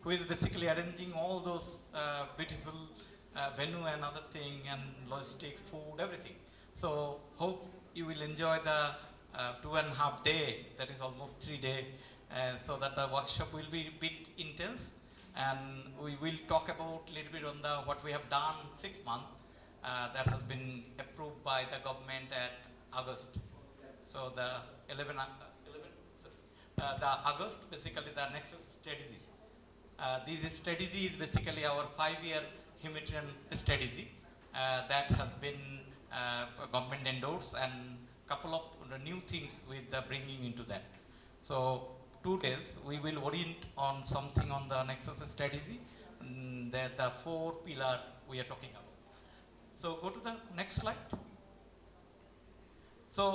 who is basically arranging all those beautiful venue and other thing and logistics, food, everything. So hope you will enjoy the 2.5 day, that is almost 3 day, so that the workshop will be a bit intense, and we will talk about a little bit on the what we have done 6 months that has been approved by the government at August. So the 11 sorry, the August, basically the Nexus strategy. This strategy is basically our 5 year humanitarian strategy that has been government endorsed, and couple of new things with the bringing into that. So 2 days we will orient on something on the Nexus strategy, the 4 pillar we are talking about. So go to the next slide. So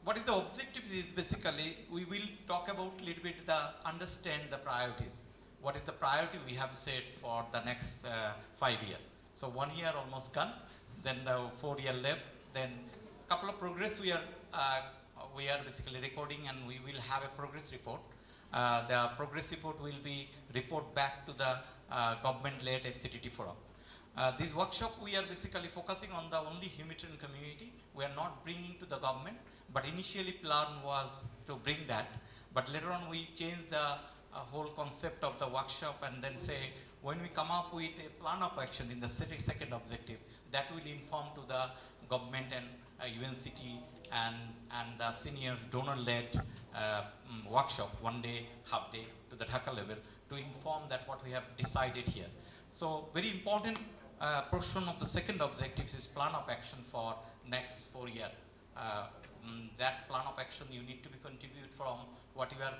what is the objectives is basically we will talk about a little bit the understand the priorities. What is the priority we have set for the next 5 year? So 1 year almost gone, then the 4 year left, then couple of progress we are basically recording, and we will have a progress report. The progress report will be report back to the government-led SCTT forum. This workshop we are basically focusing on the only humanitarian community. We are not bringing to the government, but initially plan was to bring that. But later on we changed the whole concept of the workshop, and then say when we come up with a plan of action in the second objective, that will inform to the government and UNCT and the seniors donor-led workshop, 1 day, half day to the Dhaka level, to inform that what we have decided here. So very important portion of the second objectives is plan of action for next 4 year. That plan of action you need to be contribute from what you are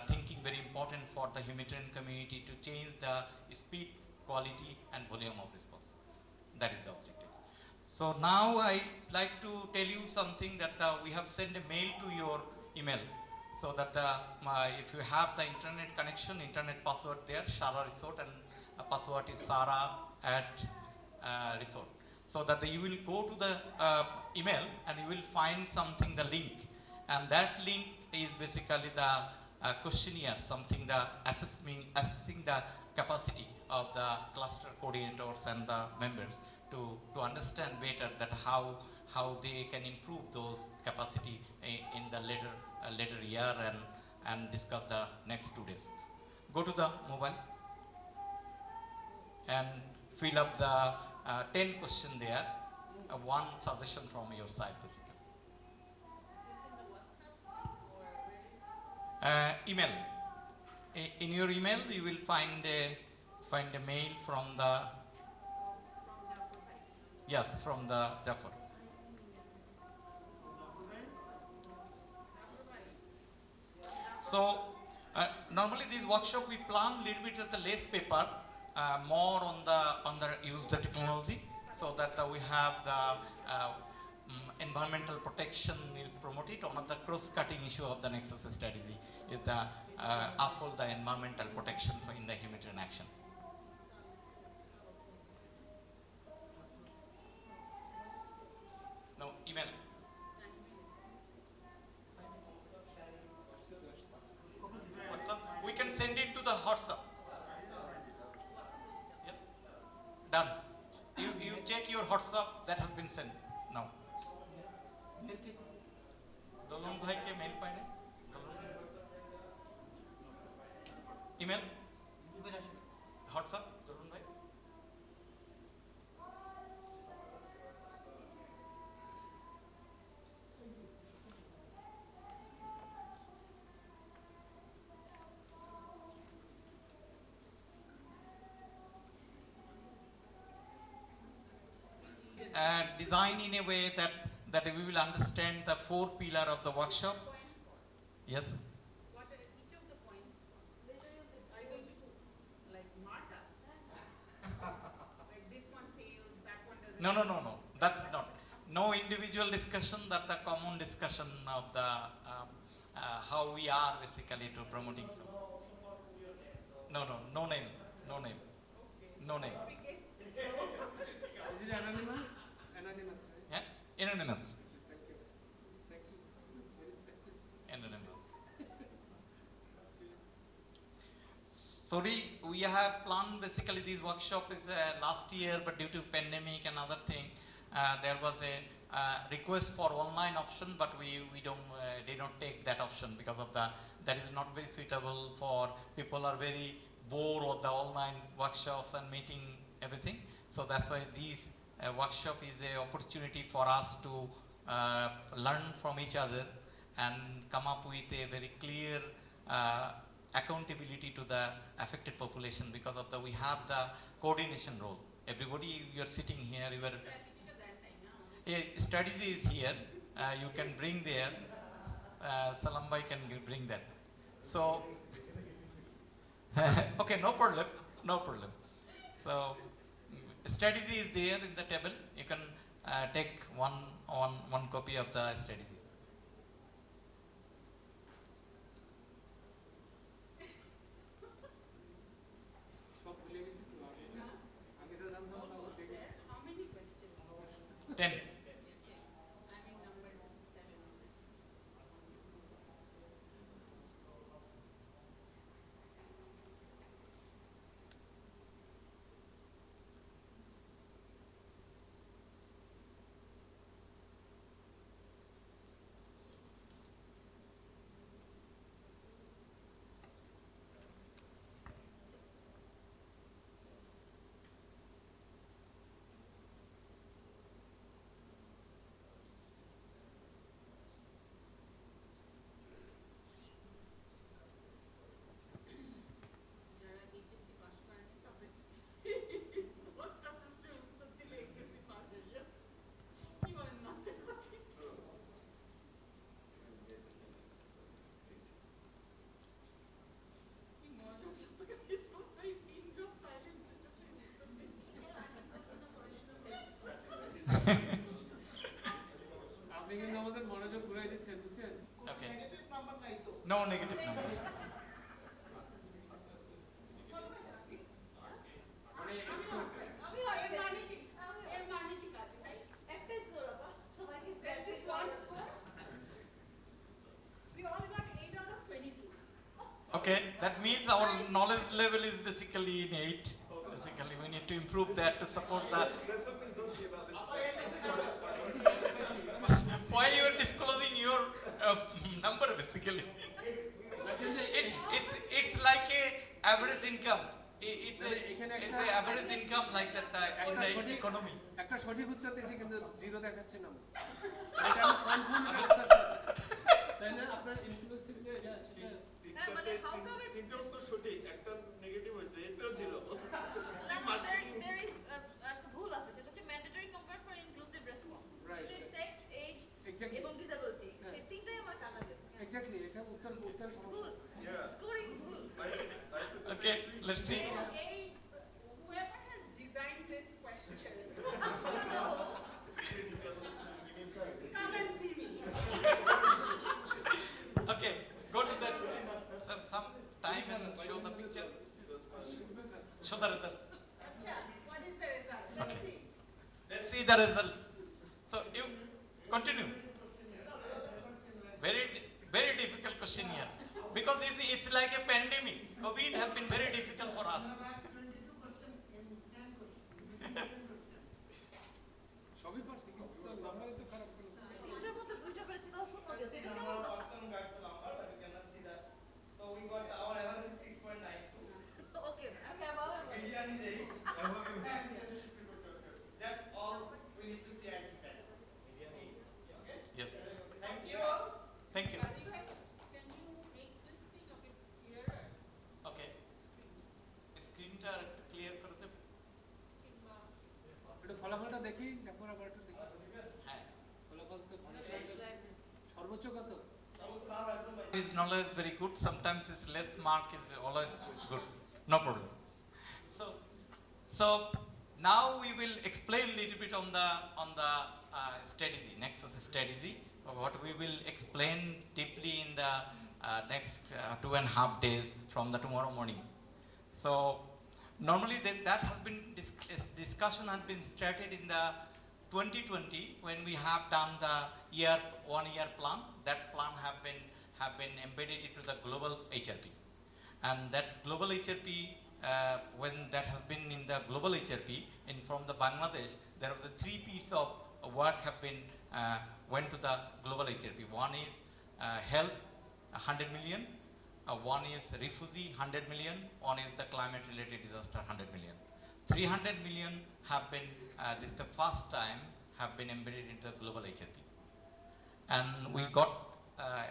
thinking very important for the humanitarian community to change the speed, quality and volume of response. That is the objective. So now I like to tell you something that we have sent a mail to your email, so that if you have the internet connection, internet password there, Shara Resort, and password is Sara at Resort. So that you will go to the email and you will find something, the link, and that link is basically the questionnaire, something the assessing the capacity of the cluster coordinators and the members to understand better that how they can improve those capacity in the later year, and discuss the next 2 days. Go to the mobile and fill up the 10 question there. One suggestion from your side, basically. Email. In your email, you will find a mail from the from the Jafar. So normally this workshop we plan little bit at the less paper, more on the use the technology, so that we have the environmental protection is promoted. One of the cross-cutting issue of the Nexus strategy is the uphold the environmental protection for in the humanitarian action. Now email. WhatsApp. We can send it to the WhatsApp. Yes. Done. You check your WhatsApp that has been sent now. দলন ভাইকে mail পাই না email WhatsApp দলন ভাই design in a way that we will understand the 4 pillar of the workshops. Yes. What are each of the points? Are you going to like mark us? Like this one fails, that one doesn't. No. That's not. No individual discussion. That the common discussion of the how we are basically to promoting. No name. No name. No name. Is it anonymous? Anonymous, right? Yeah? Anonymous. Thank you. Thank you. Very respectful. Anonymous. Sorry, we have planned basically this workshop is last year, but due to pandemic and other thing, there was a request for online option, but we don't they don't take that option because of that is not very suitable for people are very bored of the online workshops and meeting everything. So that's why these workshop is a opportunity for us to learn from each other and come up with a very clear accountability to the affected population because of the we have the coordination role. Everybody, you are sitting here, you are a strategy is here. You can bring there. Salambai can bring that. So okay, no problem, no problem. So strategy is there in the table. You can take one copy of the strategy. সব ভুলে গেছি তো আগে যা জানতাম তা বলতে গেছি। How many questions? 10. I'm in number 7. যারা HSC পাস করেনি তাদের most of them উত্তর দিলে HSC পাস হয়ে যায়। কি বলেন না স্যার? কি মজা সবাই সবাই পিন ড্রপ সাইলেন্স উত্তর দিচ্ছে। আপনি কিন্তু আমাদের মনোযোগ ঘুরাই দিচ্ছেন বুঝছেন? Okay. No negative number. মানে আমি এর মানে কি? এর মানে কি কাজ ভাই? একটাই স্কোর বাবা সবাইকে That's just one score. We all got 8 out of 22. Okay, that means our knowledge level is basically in 8. Basically, we need to improve that to support that. Why you are disclosing your number basically? It's like a average income. It's a average income like that in the economy. একটা সঠিক উত্তর দিয়েছি কিন্তু zero দেখাচ্ছে না। এটা আমি confirm তাই না আপনার ইনক্লুসিভলি এটা সেটা হ্যাঁ মানে হাউ কাম ইটস তিনটাও তো সঠিক, একটা নেগেটিভ হয়েছে, এতেও জিরো। there is একটা ভুল আছে যেটা হচ্ছে mandatory compare for inclusive response Right. Sex age Exactly. এবং ডিসেবিলিটি হ্যাঁ। সেই তিনটাই আমার কাটা গেছে এক্স্যাক্টলি এটা উত্তর সমস্যা ভুল আছে। স্কোরিং ভুল Okay, let's see. Whoever has designed this question, come and see me. Okay, go to that. Some time and show the picture. Show the result. Acha, what is the result? Let's Okay. see. Let's see the result. So you continue. Very difficult question here because it's like a pandemic. COVID have been very difficult for us. সবই পারছি কিন্তু তো নাম্বারে তো খারাপ করে দুইটার মধ্যে দুইটা পেরেছি তাও শূন্য গেছে এটা কেমন কথা? ওকে আমি আবার Yes. Thank you. Ravi bhai, can you make this thing a bit clearer? Okay. Screen টা একটু clear করে দেব? কিংবা এটা ফলাফলটা দেখি তারপর আবার একটু দেখি হ্যাঁ। ফলাফল তো ভালো সর্বোচ্চ কত His knowledge is very good. Sometimes his less mark is always good. No problem. So now we will explain a little bit on the strategy, Nexus strategy. What we will explain deeply in the next 2.5 days from the tomorrow morning. So normally that has been discussion has been started in the 2020 when we have done the 1 year plan. That plan have been embedded into the global HRP. And that global HRP, when that has been in the global HRP, in from the Bangladesh, there was a three piece of work have been went to the global HRP. One is health, 100 million. One is refugee, 100 million. One is the climate related disaster, 100 million. 300 million have been, this is the first time, have been embedded into the global HRP. And we got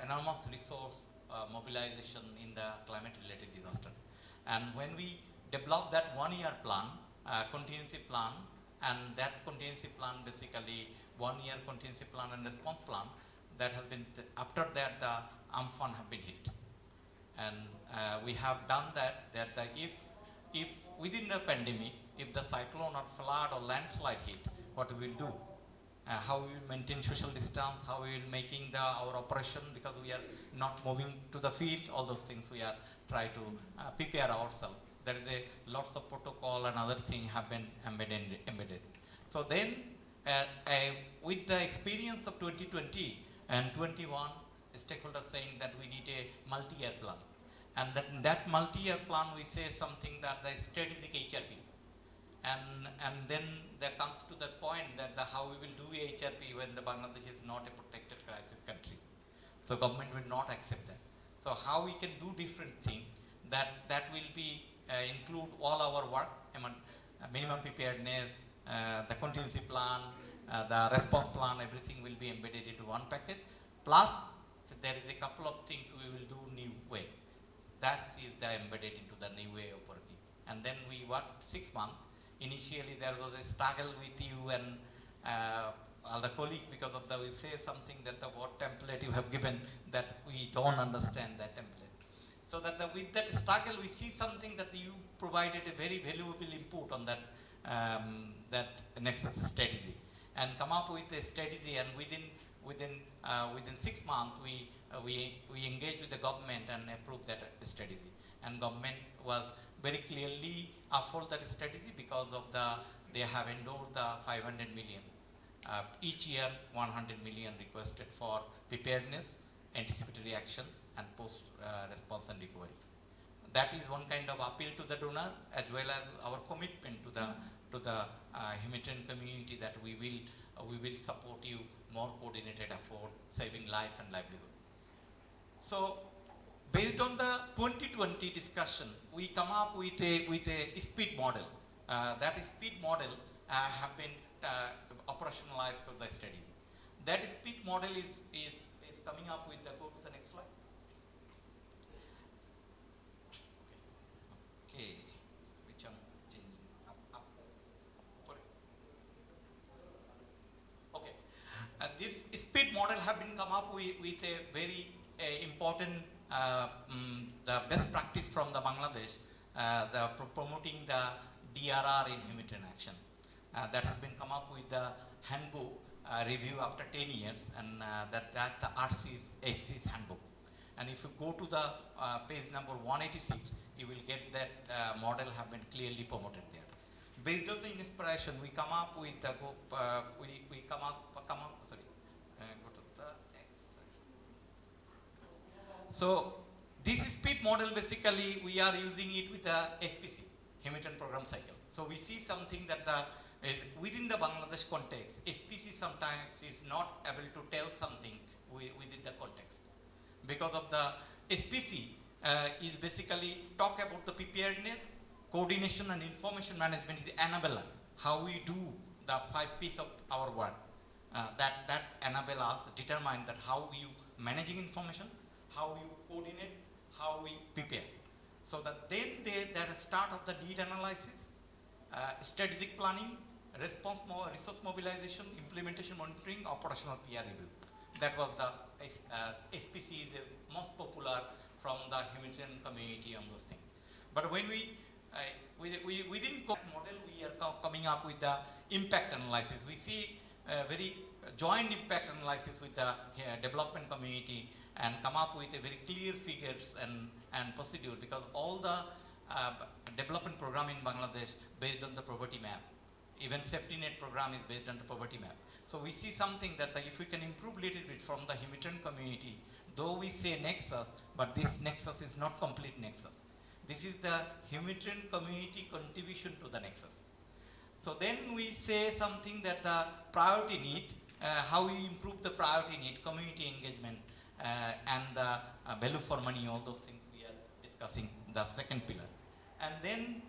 enormous resource mobilization in the climate related disaster. And when we developed that 1 year plan, contingency plan, and that contingency plan basically 1 year contingency plan and response plan, that has been, after that the Amphan have been hit. And we have done that, if within the pandemic, if the cyclone or flood or landslide hit, what we will do? How we will maintain social distance, how we will making our operation, because we are not moving to the field, all those things we are try to prepare ourselves. There is lots of protocol and other things have been embedded. So then, with the experience of 2020 and 21, the stakeholders saying that we need a multi-year plan. And that multi-year plan, we say something that the strategic HRP. And then there comes to the point that how we will do HRP when the Bangladesh is not a protected crisis country. So government will not accept that. So how we can do different thing, that will be include all our work, minimum preparedness, the contingency plan, the response plan, everything will be embedded into one package. Plus, there is a couple of things we will do new way. That is the embedded into the new way of working. And then we worked 6 months. Initially, there was a struggle with you and other colleague because of we say something that the what template you have given that we don't understand that template. So that with that struggle, we see something that you provided a very valuable input on that that Nexus strategy, and come up with a strategy. And within 6 months, we engaged with the government and approved that strategy. And government was very clearly afford that strategy because of they have endorsed the 500 million. Each year 100 million requested for preparedness, anticipatory action and post response and recovery. That is one kind of appeal to the donor as well as our commitment to the humanitarian community that we will support you more coordinated effort, saving life and livelihood. So based on the 2020 discussion, we come up with a speed model. That speed model have been operationalized through the study. That speed model is coming up with go to the next slide. Okay, which I'm changing up. Okay, this speed model have been come up with a very important the best practice from the Bangladesh, promoting the DRR in humanitarian action. That has been come up with the handbook review after 10 years, and that the HC's handbook. And if you go to the page number 186, you will get that model have been clearly promoted there. Based on the inspiration, we come up with the we come up. Sorry, go to the next section. So this speed model, basically we are using it with the SPC, humanitarian program cycle. So we see something that within the Bangladesh context, SPC sometimes is not able to tell something within the context. Because of the SPC is basically talk about the preparedness, coordination and information management is enabler. How we do the 5 P's of our work. That enable us determine that how you managing information, how you coordinate, how we prepare. So that then that start of the need analysis, strategic planning, resource mobilization, implementation monitoring, operational PR review. That was the SPC is most popular from the humanitarian community on those things. But when within model, we are coming up with the impact analysis. We see very joint impact analysis with the development community and come up with a very clear figures and procedure, because all the development program in Bangladesh based on the poverty map. Even safety net program is based on the poverty map. So we see something that if we can improve a little bit from the humanitarian community, though we say nexus, but this nexus is not complete nexus. This is the humanitarian community contribution to the nexus. So then we say something that the priority need, how we improve the priority need, community engagement, and the value for money, all those things we are discussing, the second pillar. And then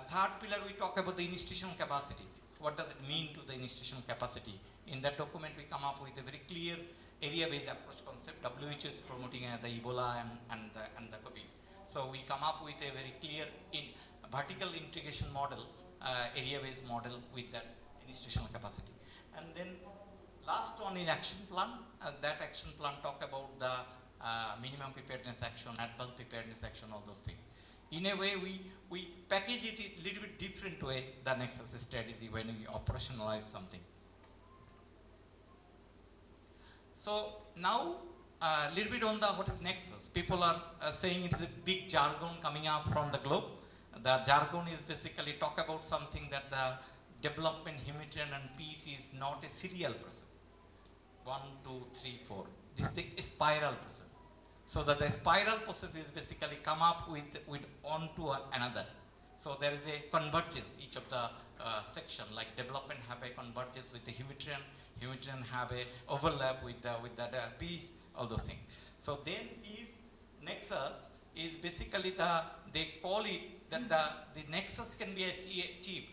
third pillar, we talk about the institutional capacity. What does it mean to the institutional capacity? In that document, we come up with a very clear area-based approach concept. WHO is promoting the Ebola and the COVID. So we come up with a very clear vertical integration model, area-based model with that institutional capacity. And then last one in action plan, that action plan talk about the minimum preparedness action, advanced preparedness action, all those things. In a way, we package it a little bit different way, the nexus strategy, when we operationalize something. So now, a little bit on the what is nexus. People are saying it is a big jargon coming up from the globe. The jargon is basically talk about something that the development, humanitarian and peace is not a serial process. 1, 2, 3, 4. This is the spiral process. So that the spiral process is basically come up with one to another. So there is a convergence, each of the section, like development have a convergence with the humanitarian have a overlap with the peace, all those things. So then these nexus is basically they call it that the nexus can be achieved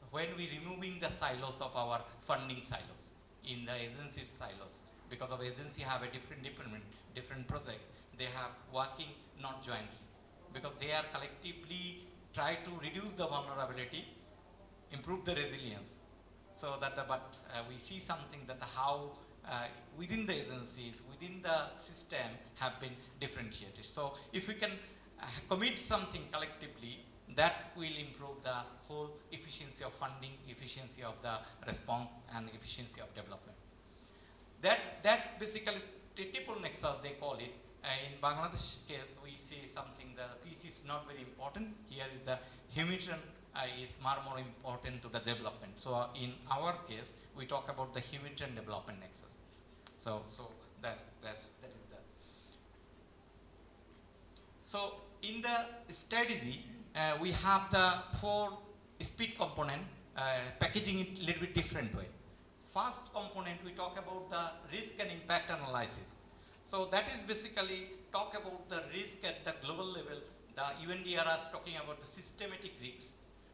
when we removing the silos of our funding silos in the agency silos. Because of agency have a different department, different project, they have working not jointly. Because they are collectively try to reduce the vulnerability, improve the resilience. So that we see something that how within the agencies, within the system have been differentiated. So if we can commit something collectively, that will improve the whole efficiency of funding, efficiency of the response, and efficiency of development. That basically the triple nexus they call it. In Bangladesh case, we see something, the peace is not very important. Here is the humanitarian is far more important to the development. So in our case, we talk about the humanitarian development nexus. So that is the. So in the strategy, we have the 4 speed component, packaging it a little bit different way. First component, we talk about the risk and impact analysis. So that is basically talk about the risk at the global level. The UNDRR is talking about the systematic risks,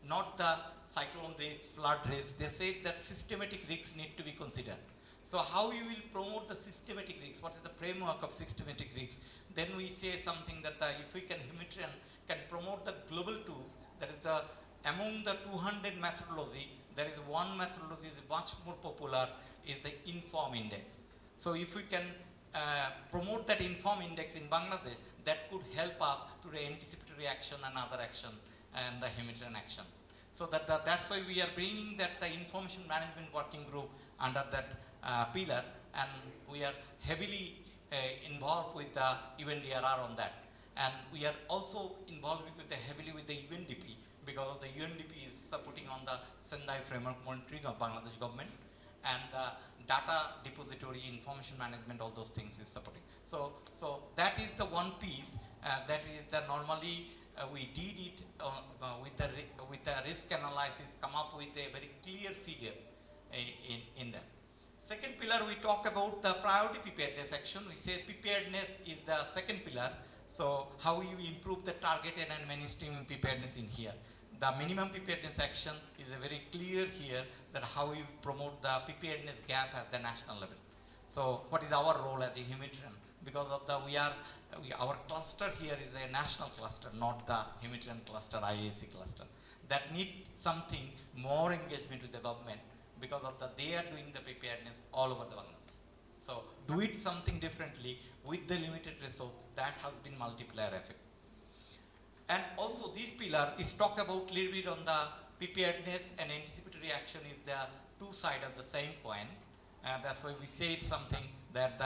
not the cyclone risk, flood risk. They said that systematic risks need to be considered. So how you will promote the systematic risks? What is the framework of systematic risks? Then we say something that if we can humanitarian can promote the global tools, that is among the 200 methodology, there is one methodology is much more popular, is the INFORM index. So if we can promote that INFORM index in Bangladesh, that could help us to the anticipatory action and other action and the humanitarian action. So that's why we are bringing that the information management working group under that pillar, and we are heavily involved with the UNDRR on that. And we are also involved heavily with the UNDP, because the UNDP is supporting on the Sendai framework monitoring of Bangladesh government, and the data depository, information management, all those things is supporting. So that is the one piece that is the normally we did it with the risk analysis, come up with a very clear figure in that. Second pillar, we talk about the priority preparedness action. We say preparedness is the second pillar. So how you improve the targeted and mainstream preparedness in here. The minimum preparedness action is a very clear here that how you promote the preparedness gap at the national level. So what is our role as a humanitarian? Because of our cluster here is a national cluster, not the humanitarian cluster, IAC cluster. That need something more engagement with the government, because of they are doing the preparedness all over the Bangladesh. So do it something differently with the limited resource, that has been multiplier effect. And also this pillar is talk about little bit on the preparedness and anticipatory action is the two sides of the same coin. That's why we say it's something that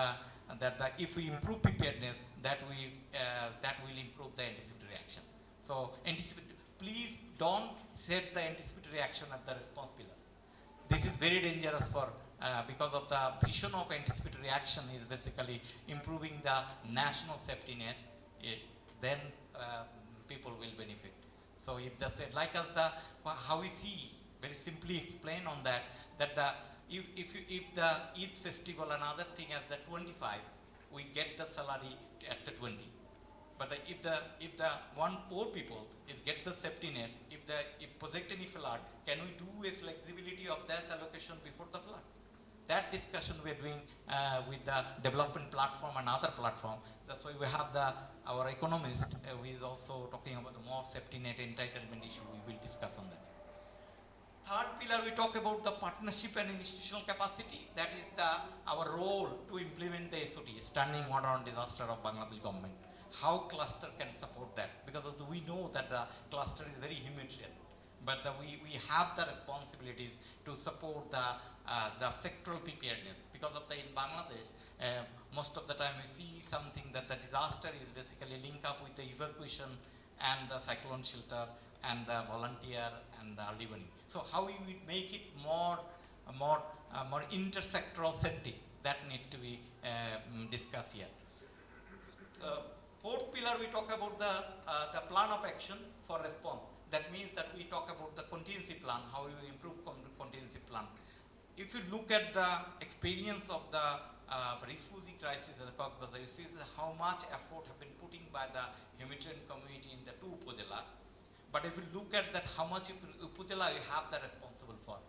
if we improve preparedness, that will improve the anticipatory action. So please don't set the anticipatory action at the response pillar. This is very dangerous for because of the vision of anticipatory action is basically improving the national safety net. Then people will benefit. So if the like as the how we see very simply explain on that the if the Eid festival and other thing at the 25, we get the salary at the 20. But if the one poor people is get the safety net, if project any flood, can we do a flexibility of that allocation before the flood? That discussion we are doing with the development platform and other platform. That's why we have our economist who is also talking about the more safety net entitlement issue. We will discuss on that. Third pillar, we talk about the partnership and institutional capacity. That is our role to implement the SOT, Standing Order on Disaster of Bangladesh government. How cluster can support that? Because we know that the cluster is very humanitarian, but we have the responsibilities to support the sectoral preparedness. Because of in Bangladesh, most of the time we see something that the disaster is basically linked up with the evacuation and the cyclone shelter and the volunteer and the early warning. So how we make it more intersectoral centric, that need to be discussed here. Fourth pillar, we talk about the plan of action for response. That means that we talk about the contingency plan, how we improve contingency plan. If you look at the experience of the refugee crisis at the Cox's Bazar, you see how much effort have been putting by the humanitarian community in the two Upazila. But if you look at that, how much Upazila you have the responsible for.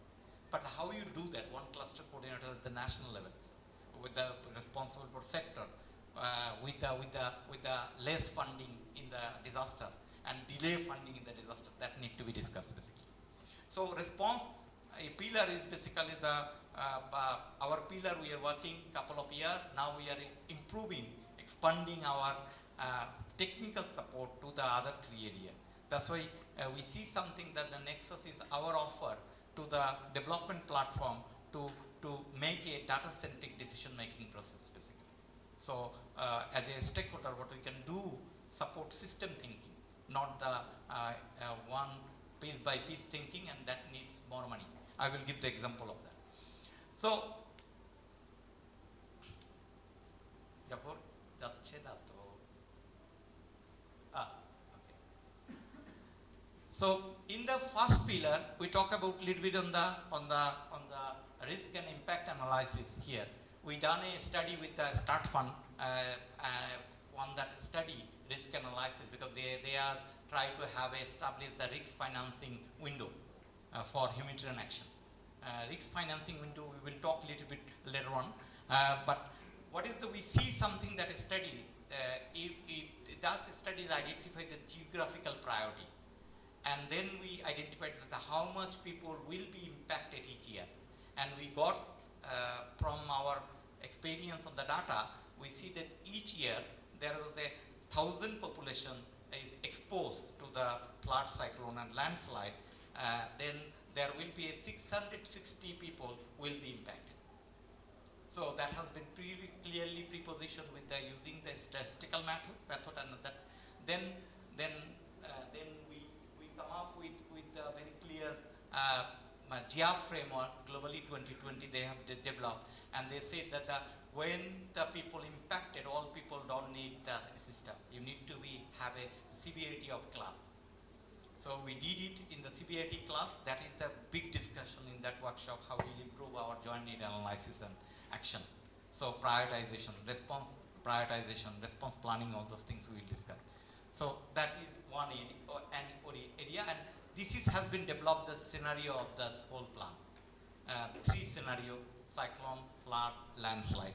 But how you do that, one cluster coordinator at the national level, with the responsible for sector, with the less funding in the disaster and delay funding in the disaster, that need to be discussed basically. So response, a pillar is basically our pillar we are working couple of years, now we are improving, expanding our technical support to the other three areas. That's why we see something that the Nexus is our offer to the development platform to make a data-centric decision-making process basically. So as a stakeholder, what we can do, support system thinking, not the one piece by piece thinking, and that needs more money. I will give the example of that. So, Jafar, যাচ্ছে না তো? Okay. So in the first pillar, we talk about little bit on the risk and impact analysis here. We done a study with the Start Fund on that study risk analysis, because they are trying to establish the risk financing window for humanitarian action. Risk financing window we will talk a little bit later on, but what is we see something that is study, that study is identified the geographical priority, and then we identified that how much people will be impacted each year, and we got from our experience on the data, we see that each year there was 1,000 population is exposed to the flood, cyclone and landslide, then there will be 660 people will be impacted. So that has been clearly prepositioned with using the statistical method and that. Then we come up with a very clear GIAF framework, globally 2020 they have developed, and they say that when the people impacted, all people don't need the assistance. You need to have a severity of class. So we did it in the severity class. That is the big discussion in that workshop, how we'll improve our joint need analysis and action. So prioritization, response planning, all those things we will discuss. So that is one area, and this has been developed the scenario of the whole plan. Three scenario: cyclone, flood, landslide.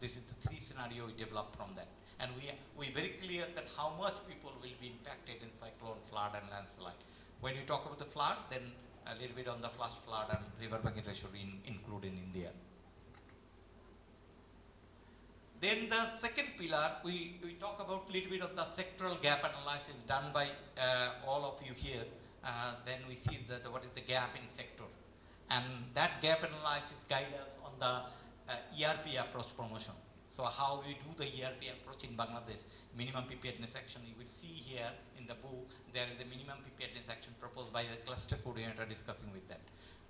This is the three scenario we developed from that. And we very clear that how much people will be impacted in cyclone, flood and landslide. When you talk about the flood, then a little bit on the flash flood and river banking ratio included in India. Then the second pillar, we talk about a little bit of the sectoral gap analysis done by all of you here. Then we see that what is the gap in sector. And that gap analysis guides us on the ERP approach promotion. So how we do the ERP approach in Bangladesh, minimum preparedness action, you will see here in the book, there is a minimum preparedness action proposed by the cluster coordinator discussing with that.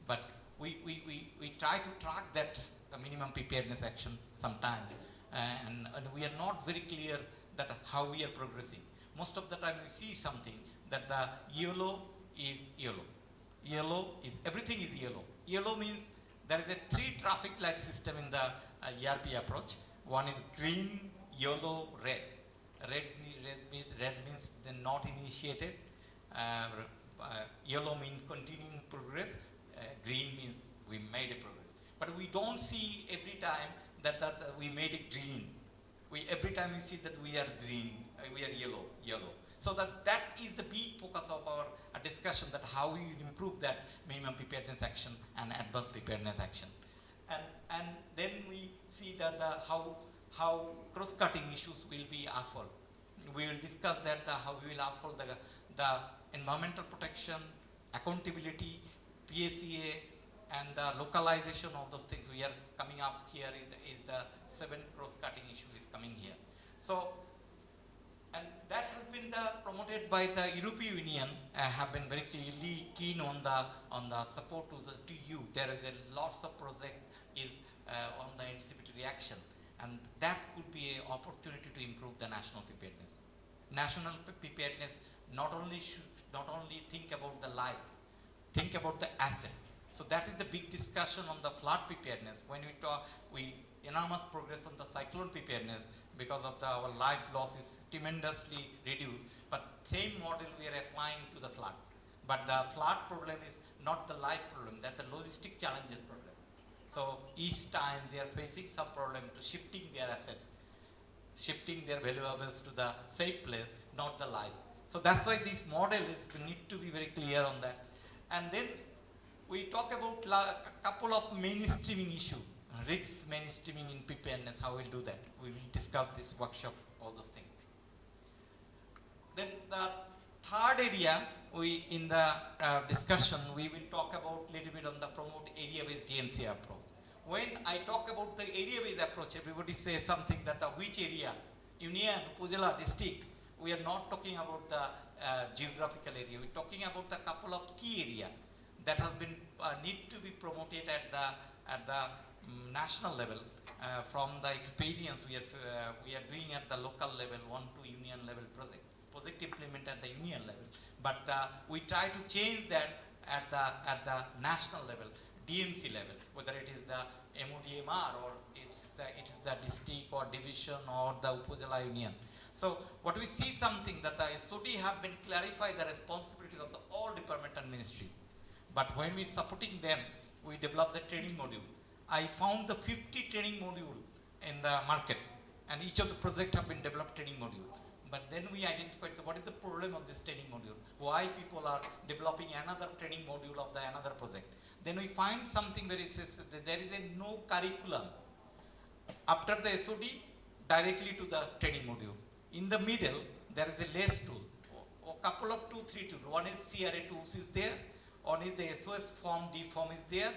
But we try to track that minimum preparedness action sometimes, and we are not very clear that how we are progressing. most of the time we see something that the yellow is yellow. Yellow is, everything is yellow. Yellow means there is a 3 traffic light system in the ERP approach. One is green, yellow, red. Red means they're not initiated. Yellow means continuing progress. Green means we made a progress. But we don't see every time that we made it green. Every time we see that we are green, we are yellow. So that is the big focus of our discussion, that how we improve that minimum preparedness action and advanced preparedness action. And then we see that how cross-cutting issues will be offered. We will discuss that how we will offer the environmental protection, accountability, PSEA, and the localization of those things. We are coming up here is the 7 cross-cutting issue is coming here. So, and that has been promoted by the European Union, have been very clearly keen on the support to you. There is a lots of project is on the anticipatory reaction, and that could be an opportunity to improve the national preparedness. National preparedness not only think about the life, think about the asset. So that is the big discussion on the flood preparedness. When we talk, we enormous progress on the cyclone preparedness because of our life loss is tremendously reduced. But same model we are applying to the flood. But the flood problem is not the life problem, that's the logistic challenges problem. So each time they are facing some problem to shifting their asset, shifting their valuables to the safe place, not the life. So that's why this model we need to be very clear on that. And then we talk about a couple of mainstreaming issues, risks mainstreaming in preparedness, how we'll do that. We will discuss this workshop, all those things. Then the third area, in the discussion, we will talk about little bit on the promote area-based DMC approach. When I talk about the area-based approach, everybody says something that which area, union, upazila, district. We are not talking about the geographical area. We're talking about the couple of key area that has been need to be promoted at the national level from the experience we are doing at the local level, 1 to union level project implement at the union level. But we try to change that at the national level, DMC level, whether it is the MODMR or it is the district or division or the Upazila union. So what we see something that the SOD have been clarified the responsibilities of the all department and ministries. But when we supporting them, we develop the training module. I found the 50 training module in the market, and each of the project have been developed training module. But then we identified what is the problem of this training module, why people are developing another training module of the another project. Then we find something where it says that there is no curriculum after the SOD directly to the training module. In the middle, there is a less tool, a couple of 2-3 tools. One is CRA tools is there, one is the SOS form, D form is there.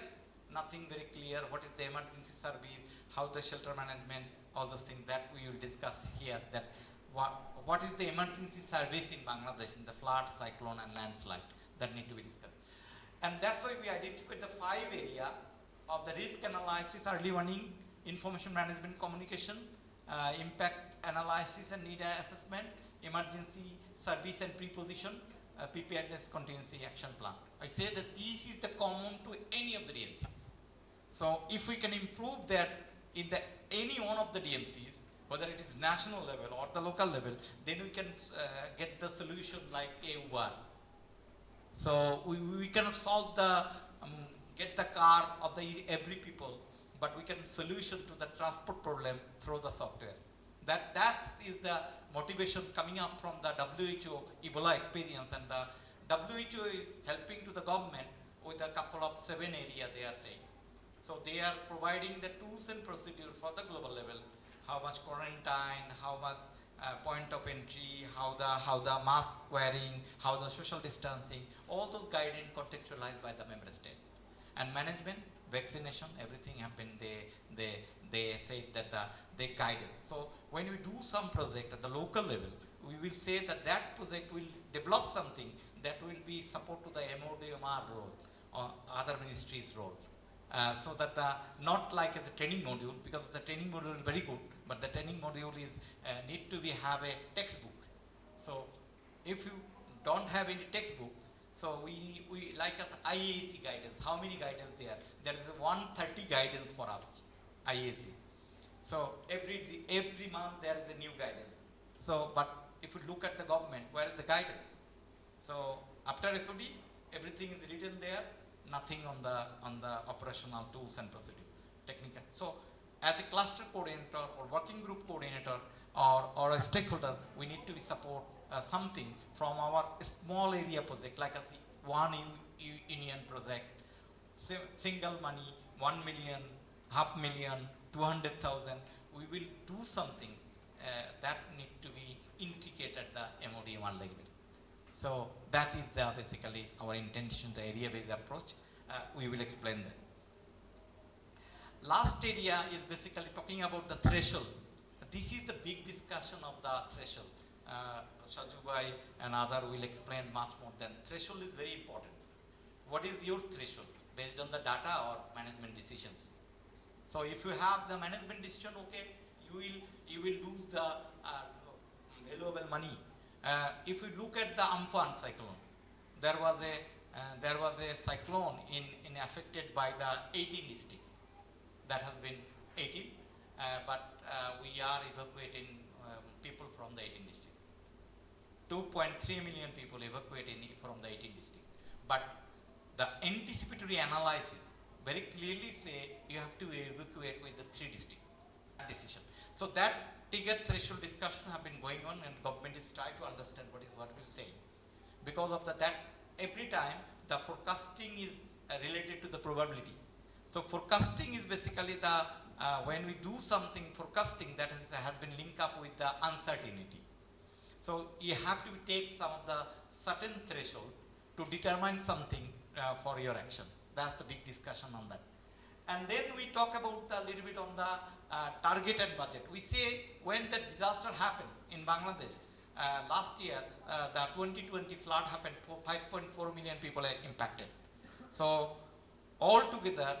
Nothing very clear. What is the emergency service, how the shelter management, all those things that we will discuss here. That what is the emergency service in Bangladesh in the flood, cyclone, and landslide that need to be discussed. And that's why we identified the 5 area of the risk analysis, early warning, information management communication, impact analysis and need assessment, emergency service and preposition, preparedness contingency action plan. I say that this is the common to any of the DMCs. So if we can improve that in any one of the DMCs, whether it is national level or the local level, then we can get the solution like a So we cannot solve the get the car of the every people, but we can solution to the transport problem through the software. That is the motivation coming up from the WHO Ebola experience, and the WHO is helping to the government with a couple of 7 areas they are saying. So they are providing the tools and procedure for the global level, how much quarantine, how much point of entry, how the mask wearing, how the social distancing, all those guidance contextualized by the member state. And management, vaccination, everything have been they say that they guide it. So when we do some project at the local level, we will say that project will develop something that will be support to the MODMR role or other ministries role. So that not like as a training module, because the training module is very good, but the training module is need to have a textbook So if you don't have any textbook, so we like as IAC guidance. How many guidance there? There is a 130 guidance for us, IAC. So every month there is a new guidance. So but if you look at the government, where is the guidance? So after SOD, everything is written there, nothing on the operational tools and procedure, technical. So as a cluster coordinator or working group coordinator or a stakeholder, we need to support something from our small area project, like a one union project, single money, 1 million, half million, 200,000. We will do something that need to be intricate at the MOD1 level. So that is basically our intention, the area-based approach. We will explain that. Last area is basically talking about the threshold. This is the big discussion of the threshold. Shaju Bhai and other will explain much more than threshold is very important. What is your threshold based on the data or management decisions? So if you have the management decision, okay, you will lose the valuable money. If you look at the Amphan cyclone, there was a cyclone in affected by the 18 district. That has been 18, but we are evacuating people from the 18 district. 2.3 million people evacuated from the 18 district. But the anticipatory analysis very clearly say you have to evacuate with the 3 district decision. So that trigger threshold discussion have been going on, and government is trying to understand what we're saying. Because of that, every time the forecasting is related to the probability. So forecasting is basically the when we do something forecasting that has been linked up with the uncertainty. So you have to take some of the certain threshold to determine something for your action. That's the big discussion on that. And then we talk about a little bit on the target and budget. We say when the disaster happened in Bangladesh, last year, the 2020 flood happened, 5.4 million people are impacted. So all together,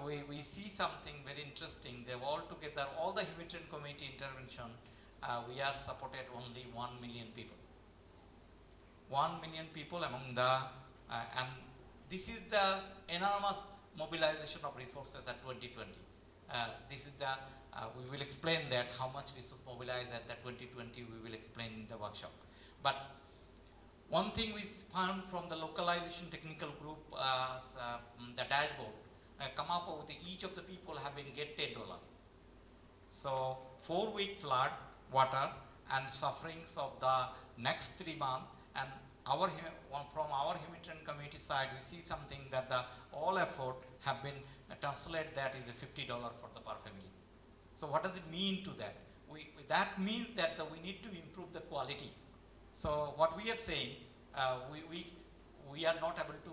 we see something very interesting. They've all together, all the humanitarian community intervention, we are supported only 1 million people. 1 million people among the, and this is the enormous mobilization of resources at 2020. This is the, we will explain that how much resource mobilized at the 2020, we will explain in the workshop. But one thing we found from the localization technical group, the dashboard, come up with each of the people have been get $10. So 4-week flood, water, and sufferings of the next 3 months, and from our humanitarian community side, we see something that the all effort have been translated that is a $50 for the per family. So what does it mean to that? That means that we need to improve the quality. So what we are saying, we are not able to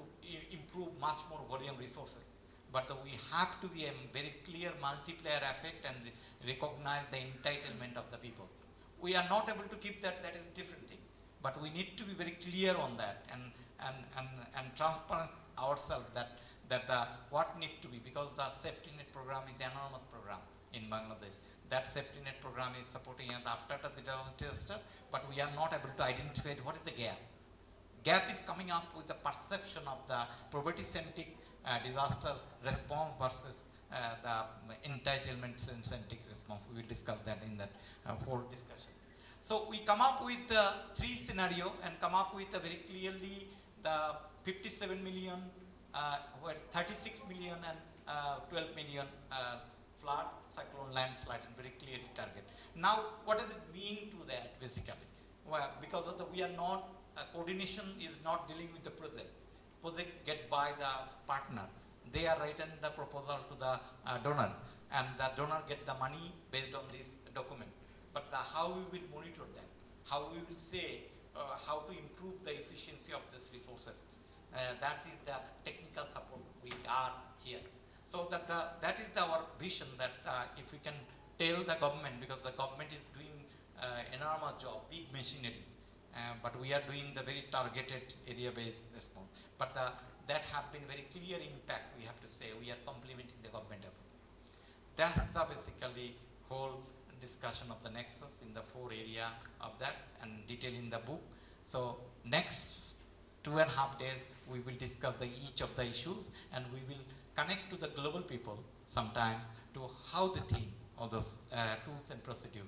improve much more volume resources, but we have to be a very clear multiplier effect and recognize the entitlement of the people. We are not able to keep that is a different thing. But we need to be very clear on that and transparent ourselves that what need to be, because the safety net program is an enormous program in Bangladesh. That safety net program is supporting us after the disaster, but we are not able to identify what is the gap. Gap is coming up with the perception of the poverty-centric disaster response versus the entitlement-centric response. We will discuss that in that whole discussion. So we come up with 3 scenario and come up with very clearly the 57 million, where 36 million and 12 million flood, cyclone, landslide, and very clearly target. Now, what does it mean to that basically? Well, because of we are not, coordination is not dealing with the project. Project get by the partner. They are writing the proposal to the donor, and the donor get the money based on this document. But how we will monitor that, how we will say how to improve the efficiency of these resources. That is the technical support we are here. So that our vision that if we can tell the government, because the government is doing enormous job, big machineries, but we are doing the very targeted area-based response. But that have been very clear impact, we have to say, we are complementing the government effort. That's the basically whole discussion of the nexus in the 4 area of that and detail in the book. So next 2.5 days we will discuss each of the issues, and we will connect to the global people sometimes to how they think all those tools and procedure.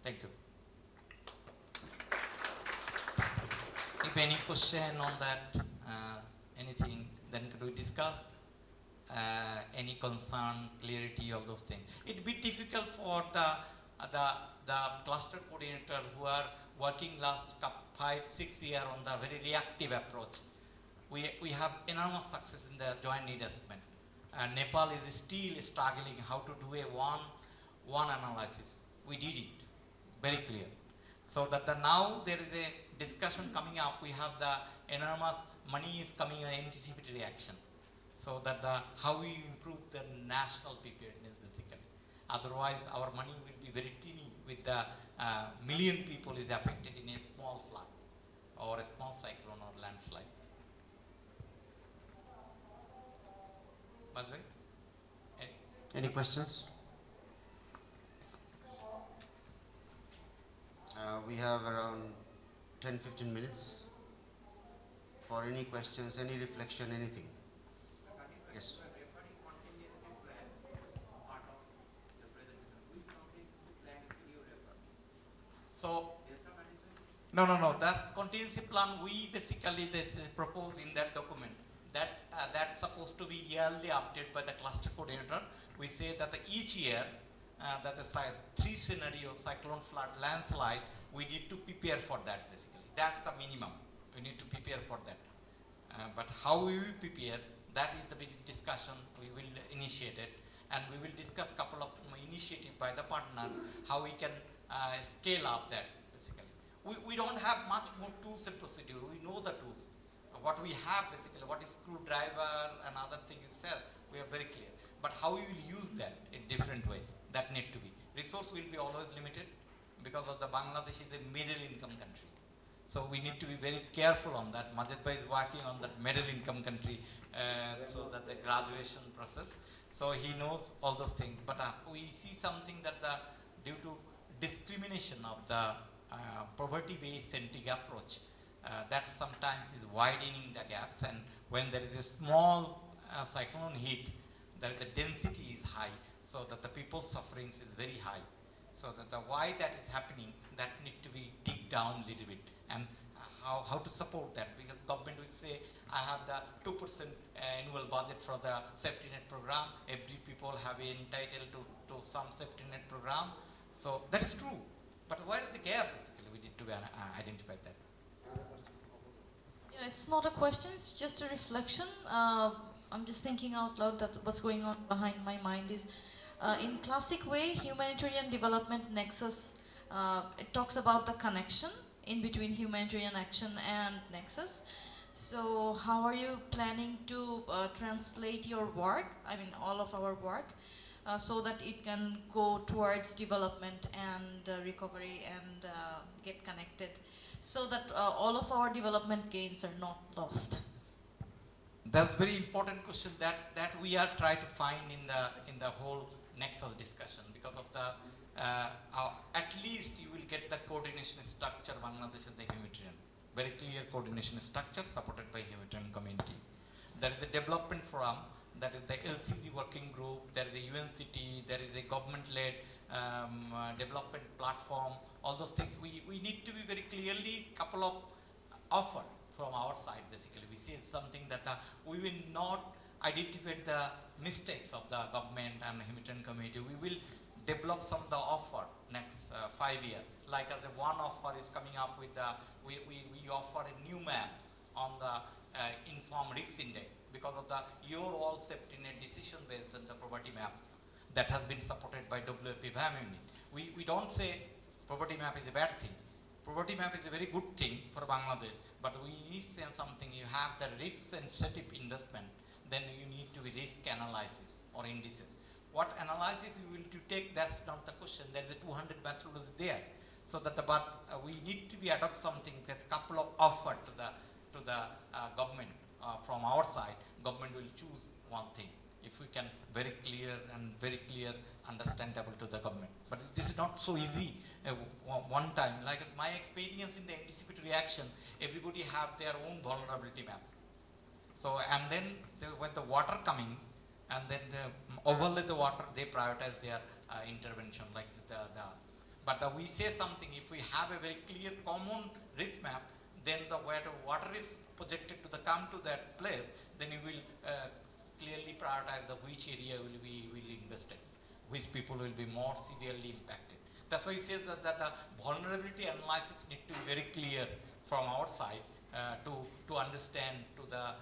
Thank you. If any question on that, anything, then could we discuss? Any concern, clarity, all those things. It'd be difficult for the cluster coordinator who are working last 5-6 years on the very reactive approach. We have enormous success in the joint need assessment. Nepal is still struggling how to do a one analysis. We did it very clear. So that now there is a discussion coming up. We have the enormous money is coming in anticipatory reaction. So that how we improve the national preparedness basically. Otherwise, our money will be very teeny with the million people is affected in a small flood or a small cyclone or landslide. By the way, Any questions? We have around 10-15 minutes for any questions, any reflection, anything. Yes. so no. That's contingency plan. We basically this is proposed in that document. That's supposed to be yearly updated by the cluster coordinator. We say that each year that the 3 scenarios, cyclone, flood, landslide, we need to prepare for that basically. That's the minimum. We need to prepare for that. But how we will prepare, that is the big discussion. We will initiate it, and we will discuss couple of initiative by the partner, how we can scale up that basically. We don't have much more tools and procedure. We know the tools. What we have basically, what is screwdriver and other things itself, we are very clear. But how we will use that in different way, that need to be. Resource will be always limited because of the Bangladesh is a middle income country. So we need to be very careful on that. Majid Bhai is working on that middle income country, so that the graduation process. So he knows all those things. But we see something that due to discrimination of the poverty-based centric approach, that sometimes is widening the gaps, and when there is a small cyclone hit, there is a density is high, so that the people's sufferings is very high. So that the why that is happening, that need to be dig down a little bit, and how to support that, because government will say, I have the 2% annual budget for the safety net program, every people have entitled to some safety net program. So that is true, but where is the gap basically? We need to identify that. Yeah, it's not a question, it's just a reflection. I'm just thinking out loud that what's going on behind my mind is, in classic way, humanitarian development nexus, it talks about the connection in between humanitarian action and nexus. So how are you planning to translate your work, I mean all of our work, so that it can go towards development and recovery and get connected, so that all of our development gains are not lost? That's very important question that we are trying to find in the whole nexus discussion, because of the at least you will get the coordination structure. Bangladesh is the humanitarian, very clear coordination structure supported by humanitarian community. There is a development forum, that is the LCZ working group, there is a UNCT, there is a government-led development platform, all those things. We need to be very clearly couple of offer from our side basically. We see something that we will not identify the mistakes of the government and the humanitarian community. We will develop some of the offer next 5 years. Like as the one offer is coming up with we offer a new map on the informed risk index, because of the your all safety net decision based on the poverty map that has been supported by WFP VAM unit. We don't say poverty map is a bad thing. Poverty map is a very good thing for Bangladesh, but we need to say something. You have the risk sensitive investment, then you need to be risk analysis or indices. What analysis you will to take, that's not the question. There is a 200 methodology there. So that we need to be adopt something, that couple of offer to the government from our side. Government will choose one thing. If we can very clear and very clear understandable to the government. But this is not so easy one time. Like my experience in the anticipatory reaction, everybody have their own vulnerability map. So, and then when the water coming, and then overlay the water, they prioritize their intervention, like but we say something, if we have a very clear common risk map, then where the water is projected to come to that place, then you will clearly prioritize which area will invest in, which people will be more severely impacted. That's why he says that the vulnerability analysis need to be very clear from our side to understand to the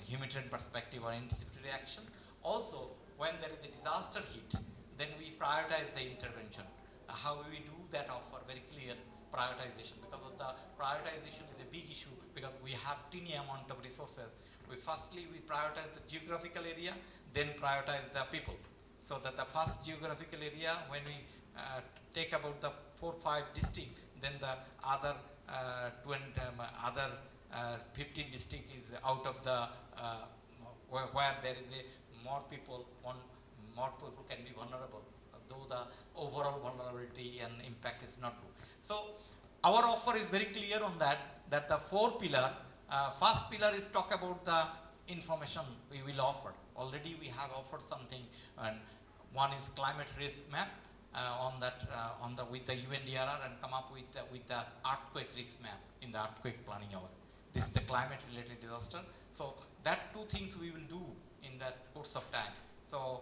humanitarian perspective or anticipatory reaction. Also, when there is a disaster hit, then we prioritize the intervention. How we do that offer very clear prioritization, because of the prioritization is a big issue, because we have tiny amount of resources. Firstly we prioritize the geographical area, then prioritize the people. So that the first geographical area, when we take about the 4-5 districts, then the other 15 district is out of the where there is a more people can be vulnerable, though the overall vulnerability and impact is not good. So our offer is very clear on that the 4 pillar, first pillar is talk about the information we will offer. Already we have offered something, and one is climate risk map with the UNDRR, and come up with the earthquake risk map in the earthquake planning hour. This is the climate related disaster. So that 2 things we will do in that course of time. So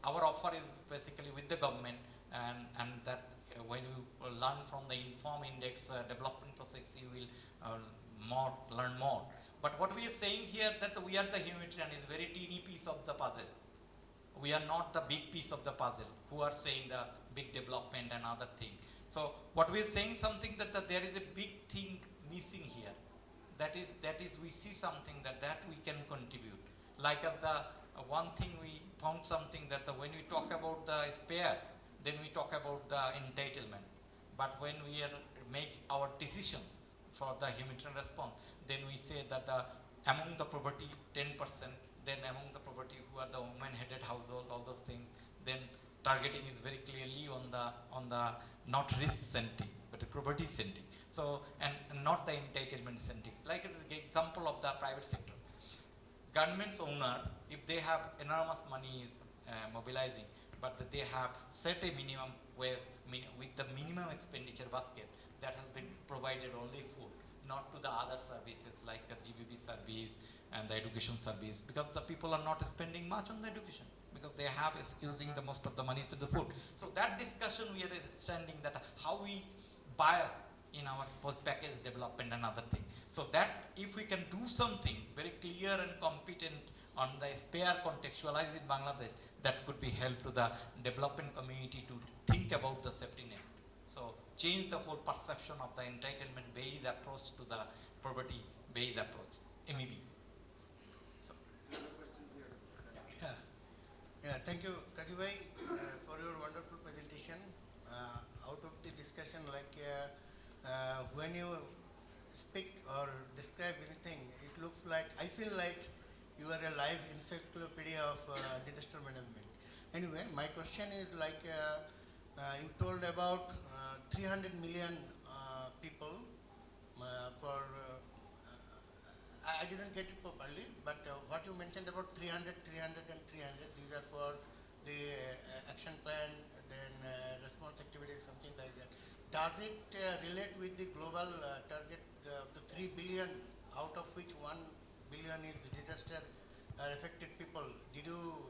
our offer is basically with the government, and that when you learn from the Inform Index development process, you will learn more. But what we are saying here, that we are the humanitarian is very teeny piece of the puzzle. We are not the big piece of the puzzle who are saying the big development and other thing. So what we are saying something that there is a big thing missing here. That is we see something that we can contribute. Like as the one thing we found something that when we talk about the spare, then we talk about the entitlement. But when we make our decision for the humanitarian response, then we say that among the poverty 10%, then among the poverty who are the women-headed household, all those things, then targeting is very clearly on the not risk centric, but the poverty centric. So and not the entitlement centric. Like it is an example of the private sector. Government's owner, if they have enormous money is mobilizing, but they have set a minimum with the minimum expenditure basket that has been provided only food, not to the other services like the GBB service and the education service, because the people are not spending much on the education, because they have is using the most of the money to the food. So that discussion we are standing that how we bias in our post-package development and other thing. So that if we can do something very clear and competent on the spare contextualized in Bangladesh, that could be help to the development community to think about the safety net. So change the whole perception of the entitlement-based approach to the poverty-based approach, MEB. So. Yeah, thank you, Kajibhai, for your wonderful presentation. Out of the discussion, when you speak or describe anything, it looks like, I feel like you are a live encyclopedia of disaster management. Anyway, my question is you told about 300 million people I didn't get it properly, but what you mentioned about 300, 300 and 300, these are for the action plan, then response activities, something like that. Does it relate with the global target, the 3 billion, out of which 1 billion is disaster affected people? Did you,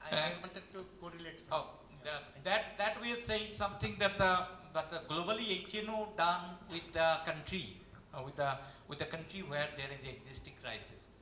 I wanted to correlate something. That we are saying something that the globally HNO done with the country, with the country where there is existing crisis.